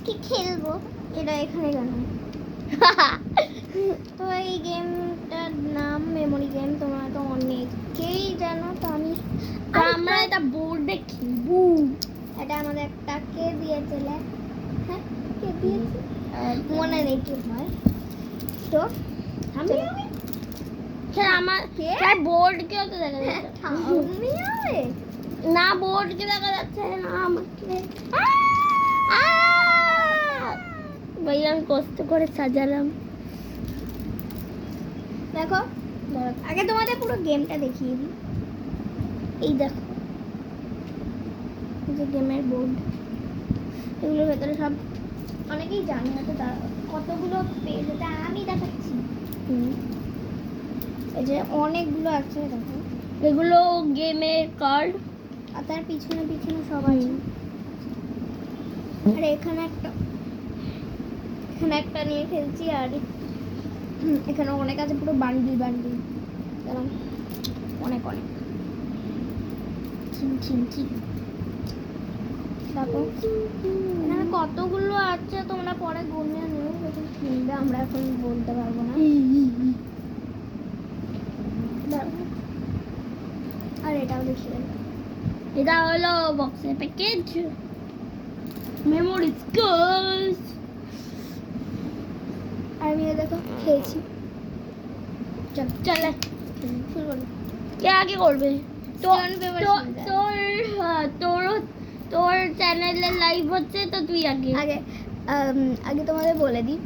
আজকে খেলবো। এটা এখানে কেন? তো এই গেমটার নাম মেমোরি গেম। তোমরা তো অনেকেই জানো। তো আমরা এটা বোর্ডে খেলবো। এটা আমাদের একটা কে দিয়েছিল, হ্যাঁ কে দিয়েছে মনে নেই কি হয়। তো আমি আমার বোর্ড কেউ তো দেখা যাচ্ছে না, বোর্ড কে দেখা যাচ্ছে না আমাকে। ভাই আমি কষ্ট করে সাজালাম। দেখো আগে তোমাদের পুরো গেমটা দেখিয়ে দিই। এই দেখো যে গেমের বোর্ড, এগুলোর ভেতরে সব অনেকেই জানে না। তো কতগুলো পেজ, এটা আমি দেখাচ্ছি। এই যে অনেকগুলো আছে দেখো, এগুলো গেমের কার্ড। আর তার পিছনে পিছনে সব আছে। আর এখানে একটা নিয়ে খেলছি। আর এখানে অনেক আছে, পুরো বান্ডিল বান্ডিল এরকম অনেক অনেক দেখো এখানে কতগুলো আছে, তোমরা পরে গুনে নিও যখন কিনবে। আমরা এখন বলতে পারবো না। আর এটাও দেখিয়ে, এটা হলো বক্সের প্যাকেজ মেমোরি কার্ড। আর আমি দেখো খেয়েছি। চলে শুরু করো। কে আগে করবে? তোর চ্যানেলে লাইভ হচ্ছে তো তুই আগে। আগে তোমাদের বলে দিই,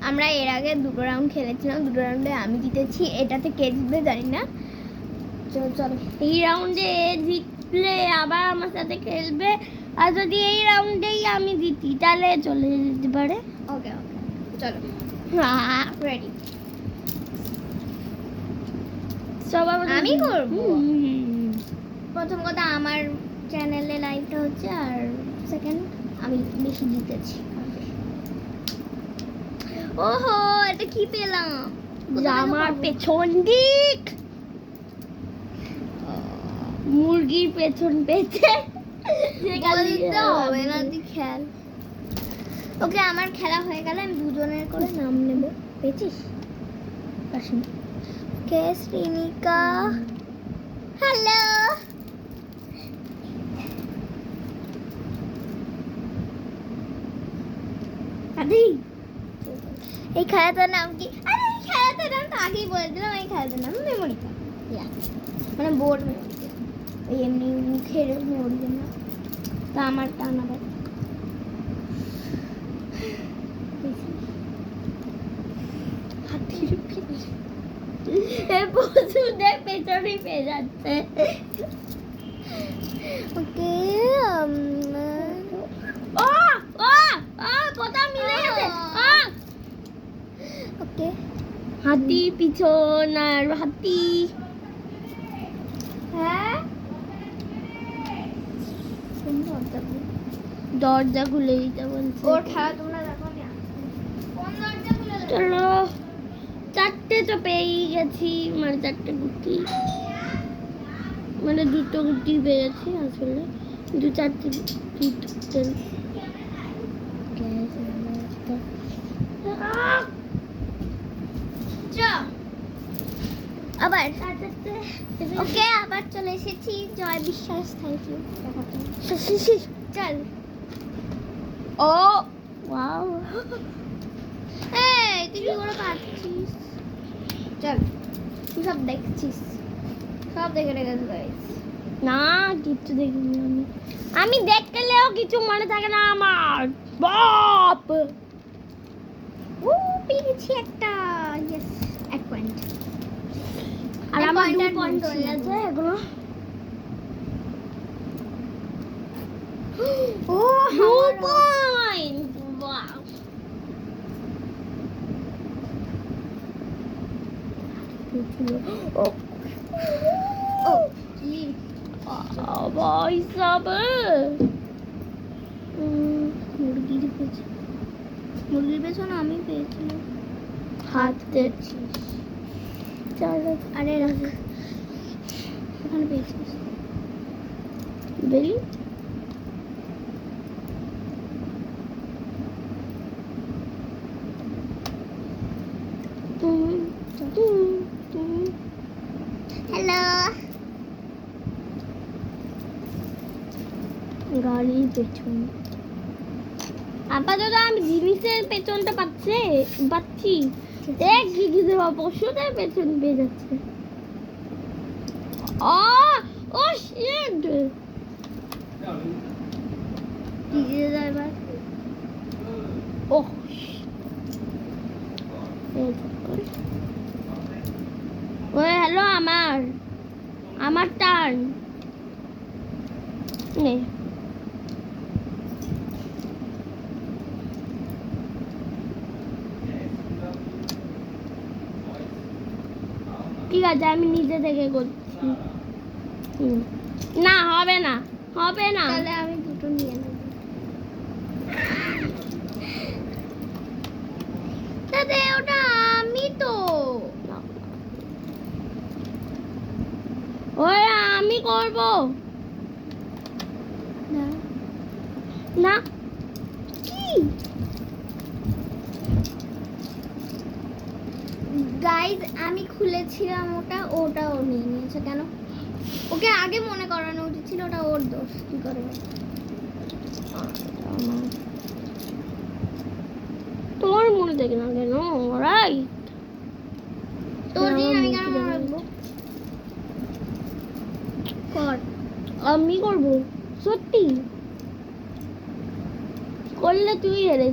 আমরা এর আগে 2টো রাউন্ড খেলেছিলাম। 2টো রাউন্ডে আমি জিতেছি। এটাতে কে জিতবে জানি না। চলো এই রাউন্ডে জিতলে আবার আমার সাথে খেলবে। আর যদি এই রাউন্ডেই আমি জিতি তাহলে চলে যেতে পারে। ওকে ওকে চলো রেডি। আমি করব। প্রথম কথা আমার চ্যানেলে লাইভটা হচ্ছে, আর সেকেন্ড আমি বেশি জিতেছি। ওহো এটা কি পেলাম? জামার পেছন দিক, মুরগির পেছন পেছে। হবে না তুই খেল। ওকে আমার খেলা হয়ে গেল। আমি দুজনের করে নাম নেব। পেয়েছিস? কে শ্রীনিকা, হ্যালো। এই খেলাটার নাম কি? আরে এই খেলাটার নাম তো আগেই বলে দিলাম। এই খেলাটার নাম মেমোরি কার্ড, মানে বোর্ড মেমোরি কার্ড। ওই এমনি মুখের মেমোরি কার্ড না। তো আমার টান আবার হাতির পশুদের পেছনেই পেয়ে যাচ্ছে। ওকে কোথাও মিলে গেছে। ওকে হাতি পিছন আর হাতি। হ্যাঁ দরজা খুলে দিতে বলছে। ওর খেলা তোমরা দেখো। কোন দরজা খুলে? চলো 4টে তো পেয়েই গেছি। মানে 4টে গুটি, মানে 2টো গুটি পেয়েছি আসলে। 4টে গুটি আবার। ওকে আবার চলে এসেছি। জয় বিশ্বাস, থ্যাংক ইউ। চল। ও ওয়াও, এই তুই কি করে পাচ্ছিস? চল তুই সব দেখছিস, সব দেখে রেখেছি গাইস। না কিছু দেখিনি আমি দেখলেও কিছু মনে থাকে না আমার। বাপ পেয়েছি একটা। Yes 1 point. আর আমার 2 পয়েন্ট হয়ে গেছে এগুলো। ও 2 পয়েন্ট। ওয়াও ও ও কি ভাই সাব। মুরগির পেছন আমি পেয়েছিলাম। হাত পেয়েছিস? আরে রাখ, ওখানে পেয়েছিস বেলি। গাড়ির পেছন। আপাতত আমি জিনিসের পেছনটা পাচ্ছি। দেখ গিগিদের পশুদের পেছন পেয়ে যাচ্ছে। ও শিট, গিগিদের এবার ওহ ওই হ্যালো, আমার টার্ন নে। ঠিক আছে, আমি নিজে থেকে করছি। না হবে না, তাহলে আমি দুটো নিয়ে নেব। দাদা ওটা আমি তো, ওই আমি করব না। কি গাইজ, আমি খুলেছিলাম ওটাও নিয়ে নিয়েছে কেন? ওকে আগে মনে করানো উচিত ছিল, ওটা ওর দোষ। কি করে তোমার মনে থাকে না কেন? রাইট, তোর দিন আমি কেন মনে রাখবো? কর, আমি করবো সত্যি। করলে তুই হেরে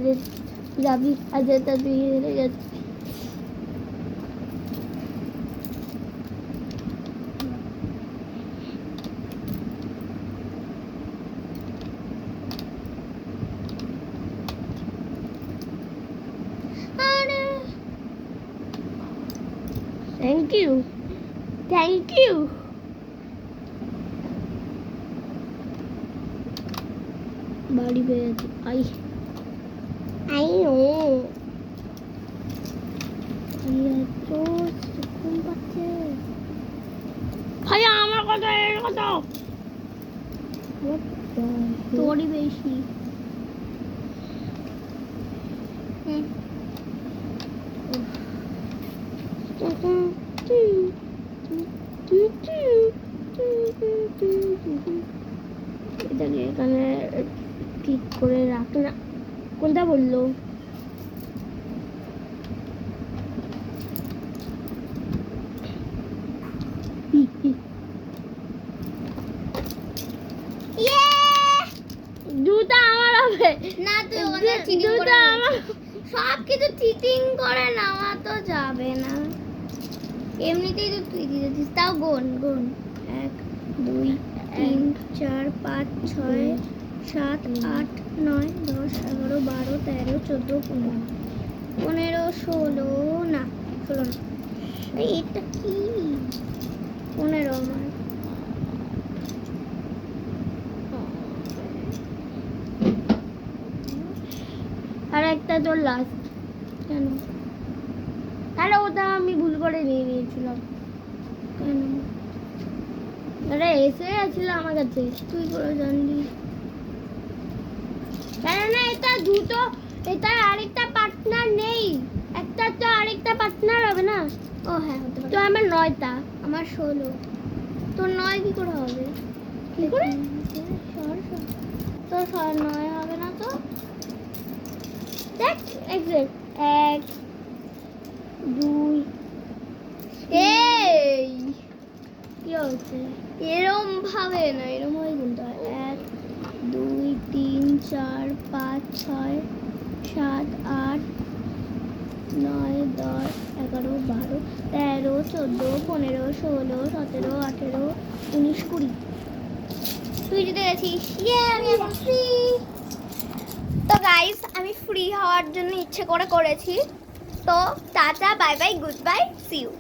যাবি, আজ তুই হেরে যাচ্ছিস। Thank you. বাড়ি পেয়েছি। I know. ভাই আমার কথা এর কথা তোরই বেশি। এটাকে এখানে ঠিক করে রাখ না। কোনটা বললো? দুটা আমার হবে না, তুই ওখানে চিটিং করে আমার সব কিছু চিটিং করে নেওয়া তো যাবে না। এমনিতেই তো তুই দিয়েছিস, তাও গুণ 1 2 3 4 5 6 7 8 9 10 11 12 13 14 15 16 না 16 না, এটা কি 15 আমার। আর একটা তোর লাস্ট। কেন? তাহলে ওটা আমি ভুল করে নিয়ে নিয়েছিলাম। কেন? আরে এসে গেছিল আমার কাছে, তুই করে জানলি কেন? না এটা দুটো, এটা আরেকটা পার্টনার নেই, একটা তো আরেকটা পার্টনার হবে না। ও হ্যাঁ হতে পারে। তো আমার 9টা, আমার 16। তোর 9 কি করে হবে? কি করে তোর 9 হবে না? তো দেখ এক্সাক্ট 1 2 এই কি হচ্ছে? এরম ভাবে না, এরম হয় গুনতে হয়। 1 2 3 4 5 6 7 8 9 10 11 12 13 14 15 16 17 18 19 20। তুই জিতে গেছিস। আমি এখন ফ্রি। তো গাইস, আমি ফ্রি হওয়ার জন্য ইচ্ছে করে করেছি। তো tata, bye bye, goodbye, see you.